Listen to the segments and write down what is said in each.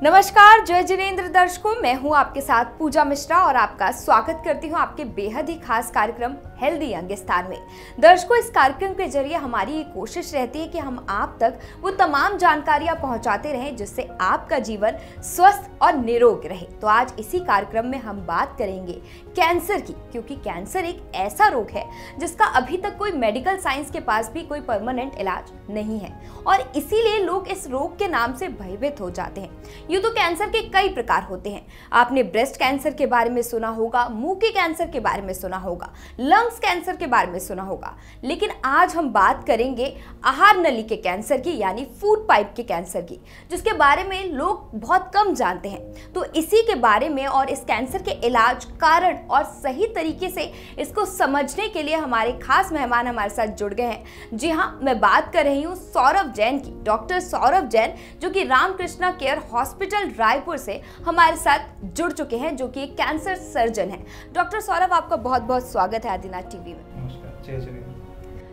नमस्कार, जय जिनेंद्र दर्शकों, मैं हूं आपके साथ पूजा मिश्रा और आपका स्वागत करती हूं आपके बेहद ही खास कार्यक्रम हेल्दी यंगिस्तान में। दर्शकों, इस कार्यक्रम के जरिए हमारी ये कोशिश रहती है कि हम आप तक वो तमाम जानकारियां पहुंचाते रहें जिससे आपका जीवन स्वस्थ और निरोग रहे। तो आज इसी कार्यक्रम में हम बात करेंगे कैंसर की, क्योंकि कैंसर एक ऐसा रोग है जिसका अभी तक कोई मेडिकल साइंस के पास भी कोई परमानेंट इलाज नहीं है और इसीलिए लोग इस रोग के नाम से भयभीत हो जाते हैं। यूं तो कैंसर के कई प्रकार होते हैं। आपने ब्रेस्ट कैंसर के बारे में सुना होगा, मुंह के कैंसर के बारे में सुना होगा, लंग्स कैंसर के बारे में सुना होगा, लेकिन आज हम बात करेंगे आहार नली के कैंसर की, यानी फूड पाइप के कैंसर की, जिसके बारे में लोग बहुत कम जानते हैं। तो इसी के बारे में और इस कैंसर के इलाज, कारण और सही तरीके से इसको समझने के लिए हमारे खास मेहमान हमारे साथ जुड़ गए हैं। जी हाँ, मैं बात कर रही हूँ सौरभ जैन की, डॉक्टर सौरभ जैन, जो कि रामकृष्णा केयर हॉस्पिटल रायपुर से हमारे साथ जुड़ चुके हैं, जो कि एक कैंसर सर्जन है। डॉक्टर सौरभ, आपका बहुत बहुत स्वागत है आदिनाथ टीवी में। नमस्कार, जय श्री।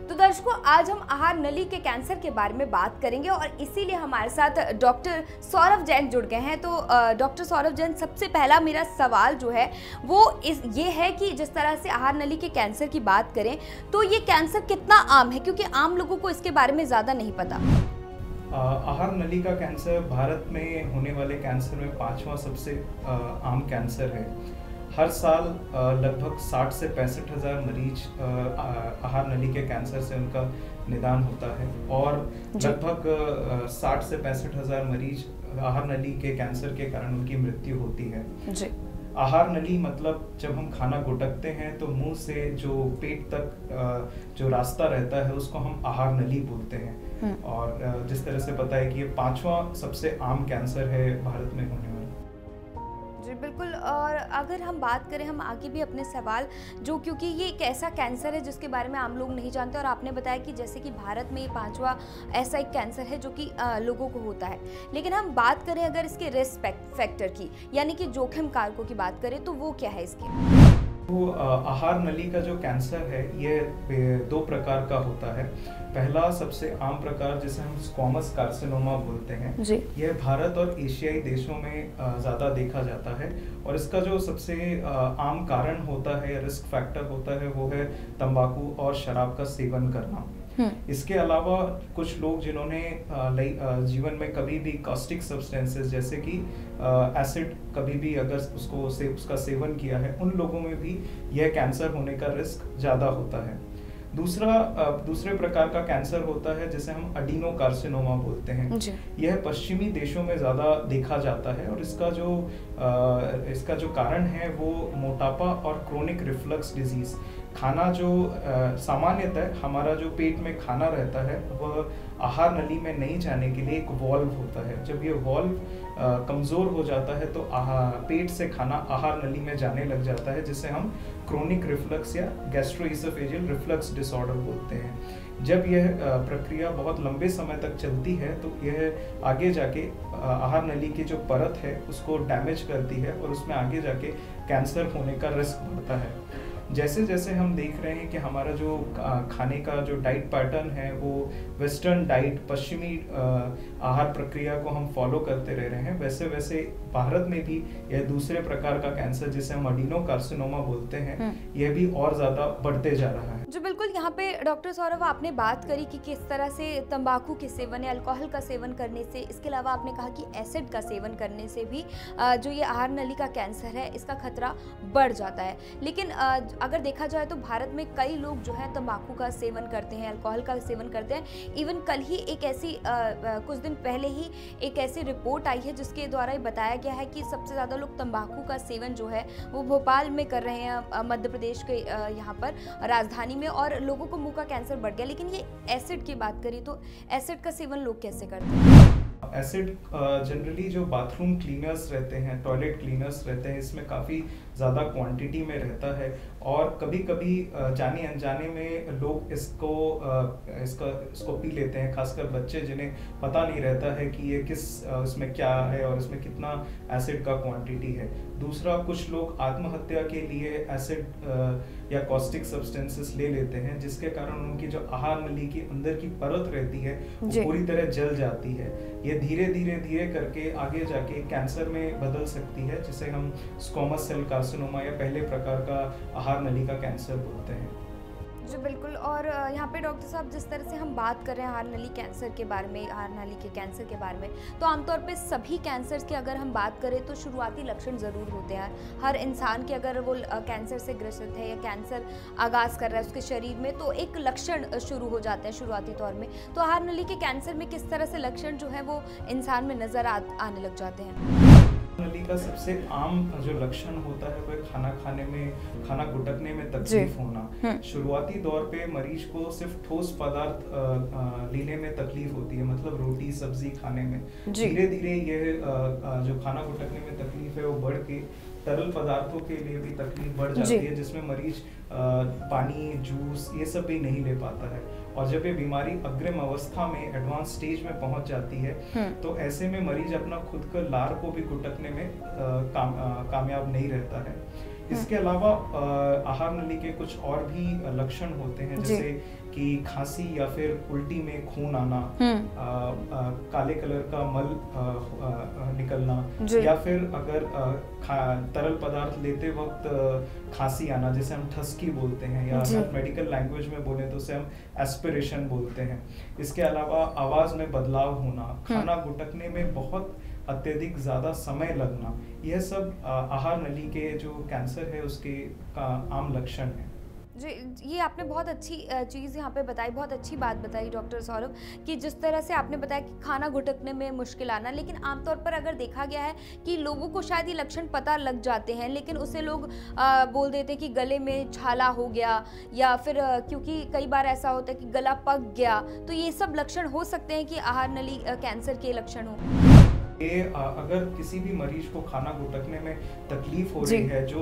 तो दर्शकों, आज हम आहार नली के कैंसर के बारे में बात करेंगे और इसीलिए हमारे साथ डॉक्टर सौरभ जैन जुड़ गए हैं। तो डॉक्टर सौरभ जैन, सबसे पहला मेरा सवाल जो है वो ये है कि जिस तरह से आहार नली के कैंसर की बात करें तो ये कैंसर कितना आम है, क्योंकि आम लोगों को इसके बारे में ज़्यादा नहीं पता। आहार नली का कैंसर भारत में होने वाले कैंसर में 5वां सबसे आम कैंसर है। हर साल लगभग 60 से 65 हज़ार मरीज आहार नली के कैंसर से उनका निदान होता है और लगभग 60 से 65 हज़ार मरीज आहार नली के कैंसर के कारण उनकी मृत्यु होती है। जी। आहार नली मतलब जब हम खाना घुटकते हैं तो मुंह से जो पेट तक जो रास्ता रहता है उसको हम आहार नली बोलते हैं। और जिस तरह से पता है कि ये 5वां सबसे आम कैंसर है भारत में होने वाला। जी बिल्कुल। और अगर हम बात करें, हम आगे भी अपने सवाल जो, क्योंकि ये एक ऐसा कैंसर है जिसके बारे में आम लोग नहीं जानते और आपने बताया कि जैसे कि भारत में ये 5वां ऐसा एक कैंसर है जो कि लोगों को होता है। लेकिन हम बात करें अगर इसके रिस्क फैक्टर की, यानी कि जोखिम कारकों की बात करें, तो वो क्या है इसके? तो आहार नली का जो कैंसर है ये 2 प्रकार का होता है। पहला सबसे आम प्रकार जिसे हम स्क्वामस कार्सिनोमा बोलते हैं, यह भारत और एशियाई देशों में ज़्यादा देखा जाता है और इसका जो सबसे आम कारण होता है, रिस्क फैक्टर होता है, वो है तंबाकू और शराब का सेवन करना। इसके अलावा कुछ लोग जिन्होंने जीवन में कभी भी कॉस्टिक सब्सटेंसेस जैसे कि एसिड कभी भी अगर उसका सेवन किया है, उन लोगों में भी यह कैंसर होने का रिस्क ज़्यादा होता है। दूसरे प्रकार का कैंसर होता है जिसे हम अडीनोकार्सिनोमा बोलते हैं। यह पश्चिमी देशों में ज़्यादा देखा जाता है और इसका जो कारण है वो मोटापा और क्रोनिक रिफ्लक्स डिजीज। खाना जो सामान्यतः हमारा जो पेट में खाना रहता है वह आहार नली में नहीं जाने के लिए एक वॉल्व होता है। जब ये वॉल्व कमज़ोर हो जाता है तो पेट से खाना आहार नली में जाने लग जाता है, जिसे हम क्रोनिक रिफ्लक्स या गैस्ट्रोइसोफेजियल रिफ्लक्स डिसऑर्डर बोलते हैं। जब यह प्रक्रिया बहुत लंबे समय तक चलती है तो यह आगे जाके आहार नली की जो परत है उसको डैमेज करती है और उसमें आगे जाके कैंसर होने का रिस्क बढ़ता है। जैसे जैसे हम देख रहे हैं कि हमारा जो खाने का जो डाइट पैटर्न है वो वेस्टर्न डाइट, पश्चिमी आहार प्रक्रिया को हम फॉलो करते रह रहे हैं, वैसे वैसे भारत में भी यह दूसरे प्रकार का कैंसर जिसे हम अडीनोकार्सिनोमा बोलते हैं, यह भी और ज़्यादा बढ़ते जा रहा है। जो बिल्कुल, यहाँ पे डॉक्टर सौरभ आपने बात करी कि किस तरह से तंबाकू के सेवन या अल्कोहल का सेवन करने से, इसके अलावा आपने कहा कि एसिड का सेवन करने से भी जो ये आहार नली का कैंसर है इसका खतरा बढ़ जाता है। लेकिन अगर देखा जाए तो भारत में कई लोग जो है तंबाकू का सेवन करते हैं, अल्कोहल का सेवन करते हैं। इवन कल ही एक ऐसी कुछ दिन पहले ही एक ऐसी रिपोर्ट आई है जिसके द्वारा ये बताया गया है कि सबसे ज़्यादा लोग तंबाकू का सेवन जो है वो भोपाल में कर रहे हैं, मध्य प्रदेश के यहाँ पर राजधानी में, और लोगों को मुंह का कैंसर बढ़ गया। लेकिन ये एसिड की बात करी तो एसिड का सेवन लोग कैसे करते हैं? एसिड जनरली जो बाथरूम क्लीनर्स रहते हैं, टॉयलेट क्लीनर्स रहते हैं, इसमें काफ़ी ज़्यादा क्वांटिटी में रहता है और कभी कभी जाने अनजाने में लोग इसको पी लेते हैं, खासकर बच्चे जिन्हें पता नहीं रहता है कि ये इसमें क्या है और इसमें कितना एसिड का क्वांटिटी है। दूसरा, कुछ लोग आत्महत्या के लिए एसिड या कॉस्टिक सब्सटेंसेस ले लेते हैं, जिसके कारण उनकी जो आहार नली की अंदर की परत रहती है वो पूरी तरह जल जाती है। ये ये धीरे करके आगे जाके कैंसर में बदल सकती है, जिसे हम स्क्वामस सेल कार्सिनोमा या पहले प्रकार का आहार नली का कैंसर बोलते हैं। जी बिल्कुल। और यहाँ पे डॉक्टर साहब, जिस तरह से हम बात कर रहे हैं आहार नली कैंसर के बारे में, आहार नली के कैंसर के बारे में, तो आमतौर पे सभी कैंसर की अगर हम बात करें तो शुरुआती लक्षण ज़रूर होते हैं। हर इंसान के अगर वो कैंसर से ग्रसित है या कैंसर आगाज़ कर रहा है उसके शरीर में, तो एक लक्षण शुरू हो जाते हैं शुरुआती तौर में। तो आहार नली के कैंसर में किस तरह से लक्षण जो है वो इंसान में नज़र आने लग जाते हैं? नली का सबसे आम जो लक्षण होता है वह खाना खाने में, खाना गुटकने में तकलीफ होना। शुरुआती दौर पे मरीज को सिर्फ ठोस पदार्थ लेने में तकलीफ होती है, मतलब रोटी सब्जी खाने में। धीरे धीरे यह जो खाना गुटकने में तकलीफ है वो बढ़ के तरल पदार्थों के लिए भी तकलीफ बढ़ जाती है, जिसमें मरीज पानी, जूस ये सब भी नहीं ले पाता है। और जब ये बीमारी अग्रिम अवस्था में, एडवांस स्टेज में पहुंच जाती है, तो ऐसे में मरीज अपना खुद का लार को भी गुटकने में कामयाब नहीं रहता है। इसके अलावा आहार नली के कुछ और भी लक्षण होते हैं, जैसे कि खांसी या फिर उल्टी में खून आना, काले कलर का मल निकलना, या फिर अगर तरल पदार्थ लेते वक्त खांसी आना, जिसे हम ठसकी बोलते हैं, या मेडिकल लैंग्वेज में बोले तो उसे हम एस्पिरेशन बोलते हैं। इसके अलावा आवाज में बदलाव होना, खाना गुटकने में बहुत अत्यधिक ज़्यादा समय लगना, यह सब आहार नली के जो कैंसर है उसके आम लक्षण हैं। जी, ये आपने बहुत अच्छी चीज़ यहाँ पे बताई, बहुत अच्छी बात बताई डॉक्टर सौरभ, कि जिस तरह से आपने बताया कि खाना घुटकने में मुश्किल आना, लेकिन आमतौर पर अगर देखा गया है कि लोगों को शायद ये लक्षण पता लग जाते हैं, लेकिन उसे लोग बोल देते हैं कि गले में छाला हो गया, या फिर क्योंकि कई बार ऐसा होता है कि गला पक गया, तो ये सब लक्षण हो सकते हैं कि आहार नली कैंसर के लक्षण हो। ये अगर किसी भी मरीज को खाना घुटकने में तकलीफ हो रही है, जो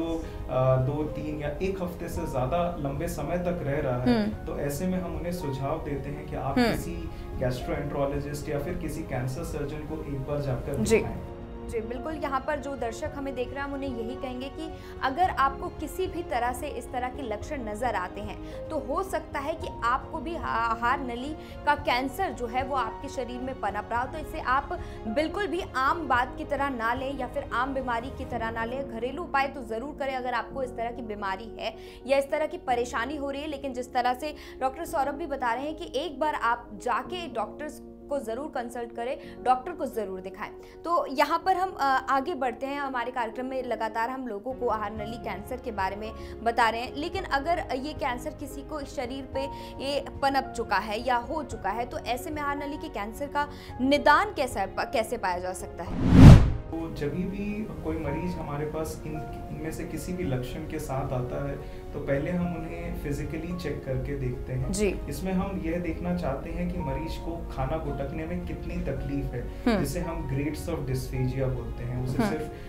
2, 3 या 1 हफ्ते से ज्यादा लंबे समय तक रह रहा है, तो ऐसे में हम उन्हें सुझाव देते हैं कि आप किसी गैस्ट्रोएंट्रोलॉजिस्ट या फिर किसी कैंसर सर्जन को एक बार जाकर दिखाएं। जी बिल्कुल। यहाँ पर जो दर्शक हमें देख रहे हैं हम उन्हें यही कहेंगे कि अगर आपको किसी भी तरह से इस तरह के लक्षण नज़र आते हैं, तो हो सकता है कि आपको भी आहार नली का कैंसर जो है वो आपके शरीर में पनप रहा हो। तो इसे आप बिल्कुल भी आम बात की तरह ना लें या फिर आम बीमारी की तरह ना लें। घरेलू उपाय तो ज़रूर करें अगर आपको इस तरह की बीमारी है या इस तरह की परेशानी हो रही है, लेकिन जिस तरह से डॉक्टर सौरभ भी बता रहे हैं कि एक बार आप जाके डॉक्टर्स को ज़रूर कंसल्ट करें, डॉक्टर को ज़रूर दिखाएं। तो यहाँ पर हम आगे बढ़ते हैं। हमारे कार्यक्रम में लगातार हम लोगों को आहार नली कैंसर के बारे में बता रहे हैं, लेकिन अगर ये कैंसर किसी को शरीर पे ये पनप चुका है या हो चुका है, तो ऐसे में आहार नली के कैंसर का निदान कैसे पाया जा सकता है? तो जब भी कोई मरीज हमारे पास इनमें से किसी भी लक्षण के साथ आता है, तो पहले हम उन्हें फिजिकली चेक करके देखते हैं। इसमें हम यह देखना चाहते हैं कि मरीज को खाना घुटकने में कितनी तकलीफ है, जिसे हम ग्रेड्स ऑफ डिस्फेजिया बोलते हैं। उसे सिर्फ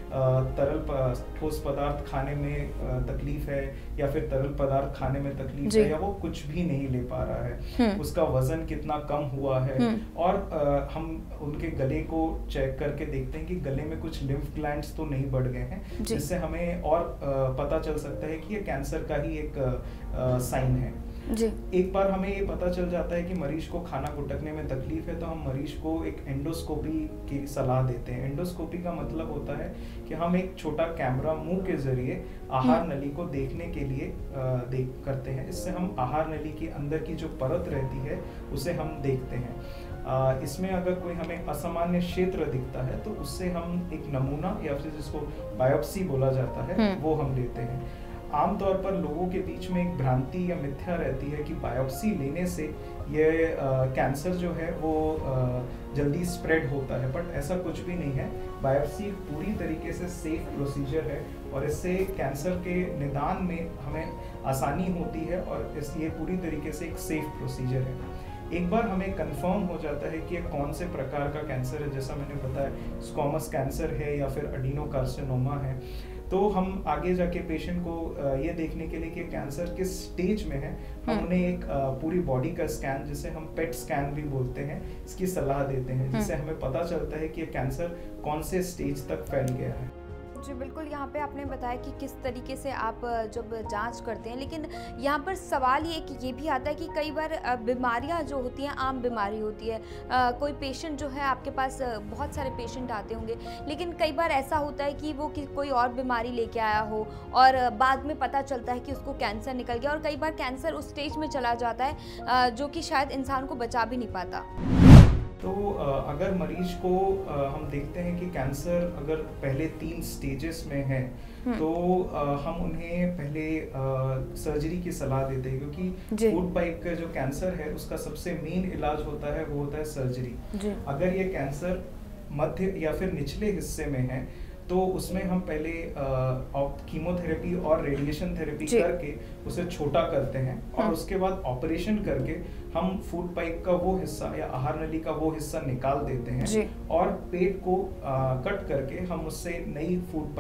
तरल ठोस पदार्थ खाने में तकलीफ है, या फिर तरल पदार्थ खाने में तकलीफ है, या वो कुछ भी नहीं ले पा रहा है, उसका वजन कितना कम हुआ है, और हम उनके गले को चेक करके देखते हैं कि गले में कुछ लिम्फ ग्लैंड्स तो नहीं बढ़ गए हैं, जिससे हमें और पता चल सकता है कि ये कैंसर का ही एक साइन है। एक बार हमें ये पता चल जाता है कि मरीज को खाना घुटकने में तकलीफ है, तो हम मरीज को एक एंडोस्कोपी की सलाह देते हैं। एंडोस्कोपी का मतलब होता है कि हम एक छोटा कैमरा मुंह के जरिए आहार नली को देखने के लिए करते हैं। इससे हम आहार नली के अंदर की जो परत रहती है उसे हम देखते हैं। इसमें अगर कोई हमें असामान्य क्षेत्र दिखता है, तो उससे हम एक नमूना, या फिर जिसको बायोप्सी बोला जाता है, वो हम लेते हैं। आमतौर पर लोगों के बीच में एक भ्रांति या मिथ्या रहती है कि बायोप्सी लेने से ये कैंसर जो है वो जल्दी स्प्रेड होता है, बट ऐसा कुछ भी नहीं है। बायोप्सी पूरी तरीके से सेफ प्रोसीजर है, और इससे कैंसर के निदान में हमें आसानी होती है, और ये पूरी तरीके से एक सेफ प्रोसीजर है। एक बार हमें कंफर्म हो जाता है कि ये कौन से प्रकार का कैंसर है, जैसा मैंने बताया स्क्वामस कैंसर है या फिर एडिनोकार्सिनोमा है, तो हम आगे जाके पेशेंट को ये देखने के लिए कि कैंसर किस स्टेज में है, हम उन्हें एक पूरी बॉडी का स्कैन, जिसे हम पेट स्कैन भी बोलते हैं, इसकी सलाह देते हैं, जिससे हमें पता चलता है कि ये कैंसर कौन से स्टेज तक फैल गया है। जी बिल्कुल, यहाँ पे आपने बताया कि किस तरीके से आप जब जांच करते हैं, लेकिन यहाँ पर सवाल ये कि ये भी आता है कि कई बार बीमारियाँ जो होती हैं आम बीमारी होती है, कोई पेशेंट जो है आपके पास, बहुत सारे पेशेंट आते होंगे, लेकिन कई बार ऐसा होता है कि वो कोई और बीमारी लेके आया हो और बाद में पता चलता है कि उसको कैंसर निकल गया, और कई बार कैंसर उस स्टेज में चला जाता है जो कि शायद इंसान को बचा भी नहीं पाता। तो अगर मरीज को हम देखते हैं कि कैंसर अगर पहले 3 स्टेजेस में है तो हम उन्हें पहले सर्जरी की सलाह देते हैं, क्योंकि फूड पाइप का जो कैंसर है उसका सबसे मेन इलाज होता है वो होता है सर्जरी। अगर ये कैंसर मध्य या फिर निचले हिस्से में है तो उसमें हम पहले कीमोथेरेपी और रेडिएशन थेरेपी करके उसे छोटा करते हैं और उसके बाद ऑपरेशन करके हम फूड पाइप का वो हिस्सा या आहार नली का वो हिस्सा निकाल देते हैं और पेट को कट करके हम उससे नई फूड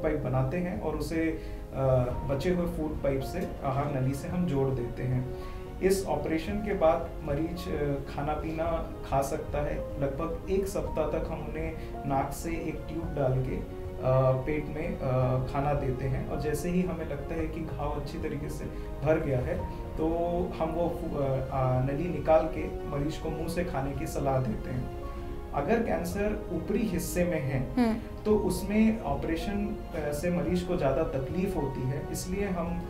पाइप बनाते हैं और उसे बचे हुए फूड पाइप से आहार नली से हम जोड़ देते हैं। इस ऑपरेशन के बाद मरीज खाना पीना खा सकता है। लगभग 1 सप्ताह तक हम उन्हें नाक से एक ट्यूब डाल के पेट में खाना देते हैं और जैसे ही हमें लगता है कि घाव अच्छी तरीके से भर गया है तो हम वो नली निकाल के मरीज को मुंह से खाने की सलाह देते हैं। अगर कैंसर ऊपरी हिस्से में है तो उसमें ऑपरेशन से मरीज को ज़्यादा तकलीफ होती है, इसलिए हम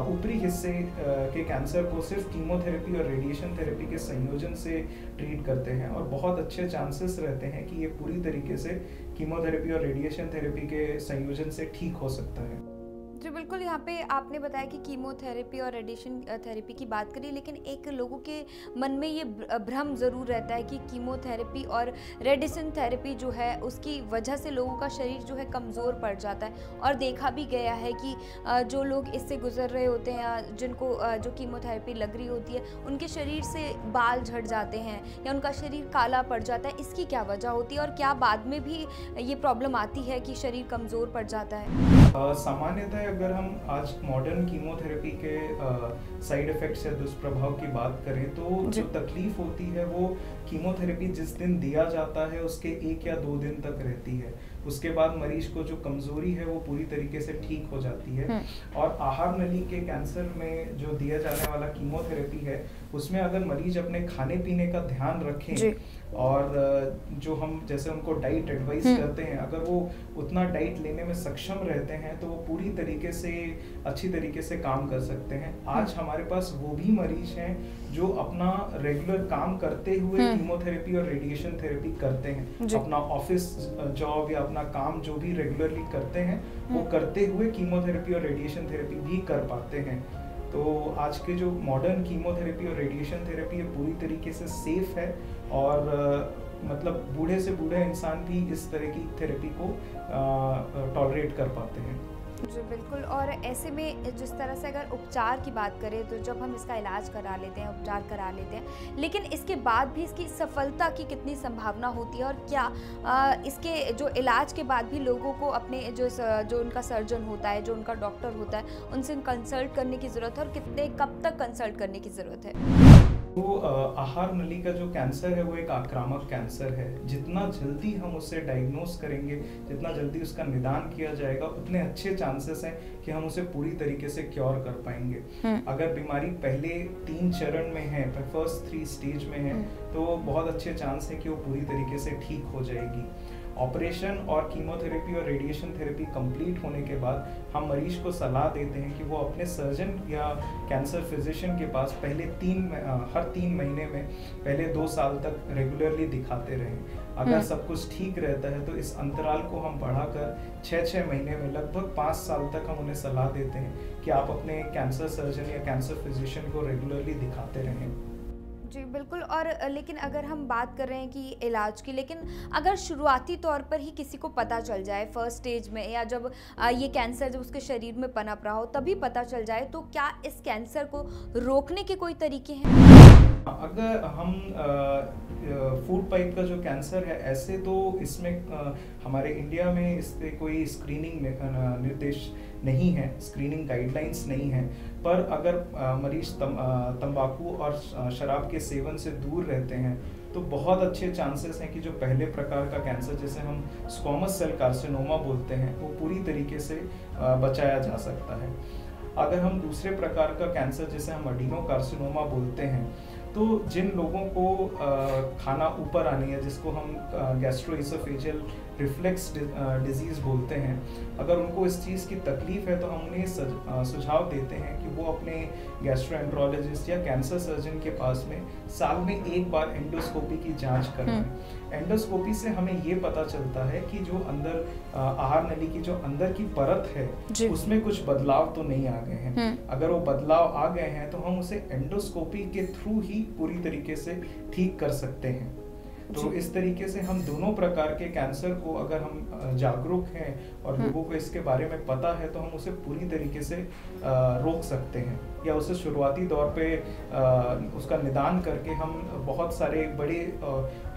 ऊपरी हिस्से के कैंसर को सिर्फ कीमोथेरेपी और रेडिएशन थेरेपी के संयोजन से ट्रीट करते हैं और बहुत अच्छे चांसेस रहते हैं कि ये पूरी तरीके से कीमोथेरेपी और रेडिएशन थेरेपी के संयोजन से ठीक हो सकता है। जी बिल्कुल, यहाँ पे आपने बताया कि कीमोथेरेपी और रेडिएशन थेरेपी की बात करी, लेकिन एक लोगों के मन में ये भ्रम ज़रूर रहता है कि कीमोथेरेपी और रेडिएशन थेरेपी जो है उसकी वजह से लोगों का शरीर जो है कमज़ोर पड़ जाता है, और देखा भी गया है कि जो लोग इससे गुजर रहे होते हैं या जिनको जो कीमोथेरेपी लग रही होती है उनके शरीर से बाल झड़ जाते हैं या उनका शरीर काला पड़ जाता है। इसकी क्या वजह होती है और क्या बाद में भी ये प्रॉब्लम आती है कि शरीर कमज़ोर पड़ जाता है? सामान्यतः अगर हम आज मॉडर्न कीमोथेरेपी के साइड इफ़ेक्ट्स या दुष्प्रभाव की बात करें तो जो तकलीफ होती है वो कीमोथेरेपी जिस दिन दिया जाता है उसके 1 या 2 दिन तक रहती है। उसके बाद मरीज को जो कमजोरी है वो पूरी तरीके से ठीक हो जाती है। और आहार नली के कैंसर में जो दिया जाने वाला कीमोथेरेपी है उसमें अगर मरीज अपने खाने पीने का ध्यान रखें और जो हम जैसे उनको डाइट एडवाइस करते हैं, अगर वो उतना डाइट लेने में सक्षम रहते हैं तो वो पूरी तरीके से अच्छी तरीके से काम कर सकते हैं। आज हमारे पास वो भी मरीज हैं जो अपना रेगुलर काम करते हुए कीमोथेरेपी और रेडिएशन थेरेपी करते हैं। अपना ऑफिस जॉब या अपना काम जो भी रेगुलरली करते हैं वो करते हुए कीमोथेरेपी और रेडिएशन थेरेपी भी कर पाते हैं। तो आज के जो मॉडर्न कीमोथेरेपी और रेडिएशन थेरेपी है पूरी तरीके से सेफ है और मतलब बूढ़े से बूढ़े इंसान भी इस तरह की थेरेपी को टॉलरेट कर पाते हैं। जी बिल्कुल, और ऐसे में जिस तरह से अगर उपचार की बात करें तो जब हम इसका इलाज करा लेते हैं, उपचार करा लेते हैं, लेकिन इसके बाद भी इसकी सफलता की कितनी संभावना होती है और क्या इसके जो इलाज के बाद भी लोगों को अपने जो उनका सर्जन होता है, जो उनका डॉक्टर होता है, उनसे कंसल्ट करने की ज़रूरत है और कब तक कंसल्ट करने की ज़रूरत है? तो आहार नली का जो कैंसर है वो एक आक्रामक कैंसर है। जितना जल्दी हम उसे डायग्नोस करेंगे, जितना जल्दी उसका निदान किया जाएगा, उतने अच्छे चांसेस हैं कि हम उसे पूरी तरीके से क्योर कर पाएंगे। अगर बीमारी पहले 3 चरण में है, फर्स्ट 3 स्टेज में है, तो बहुत अच्छे चांस है कि वो पूरी तरीके से ठीक हो जाएगी। ऑपरेशन और कीमोथेरेपी और रेडिएशन थेरेपी कंप्लीट होने के बाद हम मरीज को सलाह देते हैं कि वो अपने सर्जन या कैंसर फिजिशियन के पास पहले हर 3 महीने में पहले 2 साल तक रेगुलरली दिखाते रहें। अगर सब कुछ ठीक रहता है तो इस अंतराल को हम बढ़ाकर 6-6 महीने में लगभग 5 साल तक हम उन्हें सलाह देते हैं कि आप अपने कैंसर सर्जन या कैंसर फिजिशियन को रेगुलरली दिखाते रहें। जी बिल्कुल, और लेकिन अगर हम बात कर रहे हैं कि इलाज की, लेकिन अगर शुरुआती तौर पर ही किसी को पता चल जाए फर्स्ट स्टेज में, या जब ये कैंसर जब उसके शरीर में पनप रहा हो तभी पता चल जाए, तो क्या इस कैंसर को रोकने के कोई तरीके हैं? अगर हम फूड पाइप का जो कैंसर है, ऐसे तो इसमें हमारे इंडिया में इस पे कोई स्क्रीनिंग निर्देश नहीं है, स्क्रीनिंग गाइडलाइंस नहीं है। पर अगर मरीज तंबाकू और शराब के सेवन से दूर रहते हैं तो बहुत अच्छे चांसेस हैं कि जो पहले प्रकार का कैंसर जिसे हम स्क्वामस सेल कार्सिनोमा बोलते हैं वो पूरी तरीके से बचाया जा सकता है। अगर हम दूसरे प्रकार का कैंसर जिसे हम एडिनो कार्सिनोमा बोलते हैं, तो जिन लोगों को खाना ऊपर आनी है, जिसको हम गैस्ट्रोइसोफेजियल रिफ्लेक्स डिजीज़ बोलते हैं, अगर उनको इस चीज़ की तकलीफ है तो हम उन्हें सुझाव देते हैं कि वो अपने गैस्ट्रोएंट्रोलॉजिस्ट या कैंसर सर्जन के पास में साल में एक बार एंडोस्कोपी की जांच करवाएं। एंडोस्कोपी से हमें ये पता चलता है कि जो अंदर आहार नली की जो अंदर की परत है उसमें कुछ बदलाव तो नहीं आ गए हैं। अगर वो बदलाव आ गए हैं तो हम उसे एंडोस्कोपी के थ्रू ही पूरी तरीके से ठीक कर सकते हैं। तो इस तरीके से हम दोनों प्रकार के कैंसर को, अगर हम जागरूक हैं और लोगों को इसके बारे में पता है, तो हम उसे पूरी तरीके से रोक सकते हैं या उसे शुरुआती दौर पे उसका निदान करके हम बहुत सारे बड़े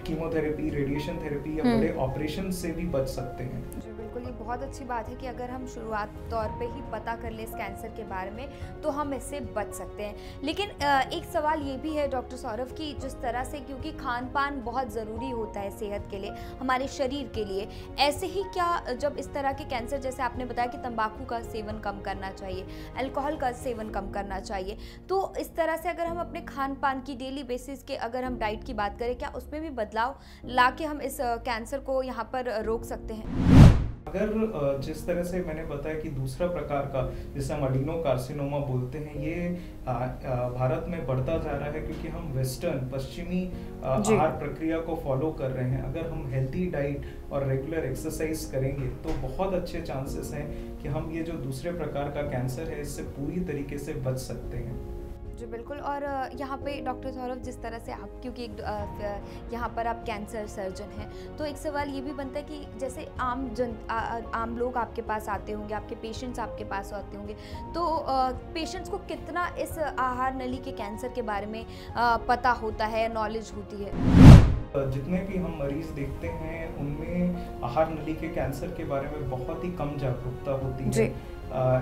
कीमोथेरेपी, रेडिएशन थेरेपी या बड़े ऑपरेशन से भी बच सकते हैं। बिल्कुल, ये बहुत अच्छी बात है कि अगर हम शुरुआत तौर पे ही पता कर ले इस कैंसर के बारे में तो हम इससे बच सकते हैं। लेकिन एक सवाल ये भी है डॉक्टर सौरभ कि जिस तरह से, क्योंकि खान पान बहुत ज़रूरी होता है सेहत के लिए, हमारे शरीर के लिए, ऐसे ही क्या जब इस तरह के कैंसर, जैसे आपने बताया कि तंबाकू का सेवन कम करना चाहिए, अल्कोहल का सेवन कम करना चाहिए, तो इस तरह से अगर हम अपने खान पान की डेली बेसिस के, अगर हम डाइट की बात करें, क्या उसमें भी बदलाव ला के हम इस कैंसर को यहाँ पर रोक सकते हैं? अगर जिस तरह से मैंने बताया कि दूसरा प्रकार का जिसे हम एडिनो कार्सिनोमा बोलते हैं, ये भारत में बढ़ता जा रहा है क्योंकि हम वेस्टर्न पश्चिमी आहार प्रक्रिया को फॉलो कर रहे हैं। अगर हम हेल्थी डाइट और रेगुलर एक्सरसाइज करेंगे तो बहुत अच्छे चांसेस हैं कि हम ये जो दूसरे प्रकार का कैंसर है इससे पूरी तरीके से बच सकते हैं। जी बिल्कुल। और यहाँ पे डॉक्टर सौरभ, जिस तरह से आप, क्योंकि यहाँ पर आप कैंसर सर्जन हैं, तो एक सवाल ये भी बनता है कि जैसे आम लोग आपके पास आते होंगे, आपके पेशेंट्स आपके पास आते होंगे, तो पेशेंट्स को कितना इस आहार नली के कैंसर के बारे में पता होता है, नॉलेज होती है? जितने भी हम मरीज देखते हैं उनमें आहार नली के कैंसर के बारे में बहुत ही कम जागरूकता होती है।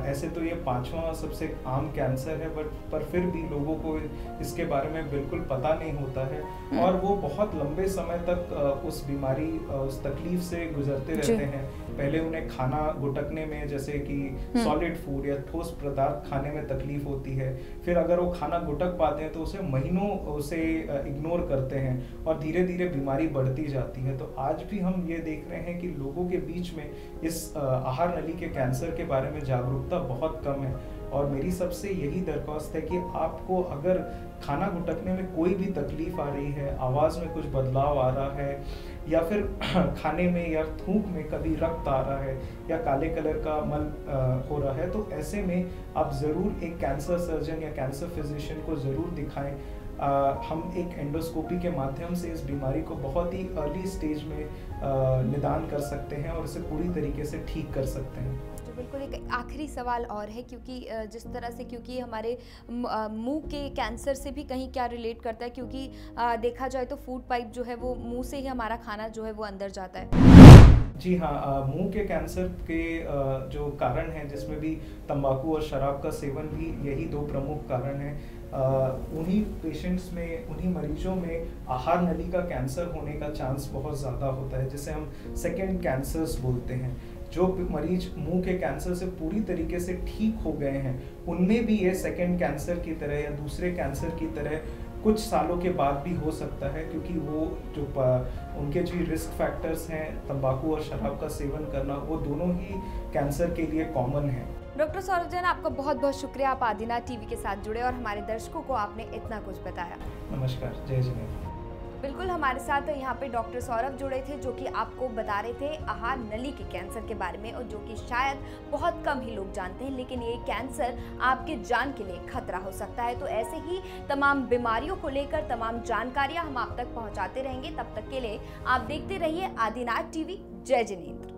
ऐसे तो ये 5वां सबसे आम कैंसर है, पर फिर भी लोगों को इसके बारे में बिल्कुल पता नहीं होता है और वो बहुत लंबे समय तक उस बीमारी, उस तकलीफ से गुजरते रहते हैं। पहले उन्हें खाना गुटकने में, जैसे कि सॉलिड फूड या ठोस पदार्थ खाने में तकलीफ होती है, फिर अगर वो खाना गुटक पाते हैं तो उसे महीनों उसे इग्नोर करते हैं और धीरे धीरे बीमारी बढ़ती जाती है। तो आज भी हम ये देख रहे हैं कि लोगों के बीच में इस आहार नली के कैंसर के बारे में जागरूकता बहुत कम है। और मेरी सबसे यही दरख्वास्त है कि आपको अगर खाना घुटकने में कोई भी तकलीफ आ रही है, आवाज़ में कुछ बदलाव आ रहा है, या फिर खाने में या थूक में कभी रक्त आ रहा है या काले कलर का मल हो रहा है, तो ऐसे में आप ज़रूर एक कैंसर सर्जन या कैंसर फिजिशियन को ज़रूर दिखाएं। हम एक एंडोस्कोपी के माध्यम से इस बीमारी को बहुत ही अर्ली स्टेज में निदान कर सकते हैं और इसे पूरी तरीके से ठीक कर सकते हैं। तो बिल्कुल एक आखिरी सवाल और है, क्योंकि जिस तरह से, क्योंकि हमारे मुंह के कैंसर से भी कहीं क्या रिलेट करता है, क्योंकि देखा जाए तो फूड पाइप जो है वो मुंह से ही हमारा खाना जो है वो अंदर जाता है। जी हाँ, मुंह के कैंसर के जो कारण हैं, जिसमें भी तंबाकू और शराब का सेवन भी यही दो प्रमुख कारण हैं। उन्हीं पेशेंट्स में, उन्हीं मरीजों में आहार नली का कैंसर होने का चांस बहुत ज़्यादा होता है, जिसे हम सेकेंड कैंसर्स बोलते हैं। जो मरीज मुंह के कैंसर से पूरी तरीके से ठीक हो गए हैं, उनमें भी ये सेकेंड कैंसर की तरह या दूसरे कैंसर की तरह कुछ सालों के बाद भी हो सकता है, क्योंकि वो जो उनके जो रिस्क फैक्टर्स हैं, तंबाकू और शराब का सेवन करना, वो दोनों ही कैंसर के लिए कॉमन है। डॉक्टर सौरभ जैन, आपका बहुत बहुत शुक्रिया, आप आदिनाथ टीवी के साथ जुड़े और हमारे दर्शकों को आपने इतना कुछ बताया। नमस्कार, जय जिनेंद्र। बिल्कुल, हमारे साथ यहाँ पे डॉक्टर सौरभ जुड़े थे, जो कि आपको बता रहे थे आहार नली के कैंसर के बारे में, और जो कि शायद बहुत कम ही लोग जानते हैं, लेकिन ये कैंसर आपके जान के लिए खतरा हो सकता है। तो ऐसे ही तमाम बीमारियों को लेकर तमाम जानकारियाँ हम आप तक पहुँचाते रहेंगे। तब तक के लिए आप देखते रहिए आदिनाथ टीवी। जय जिनेंद्र।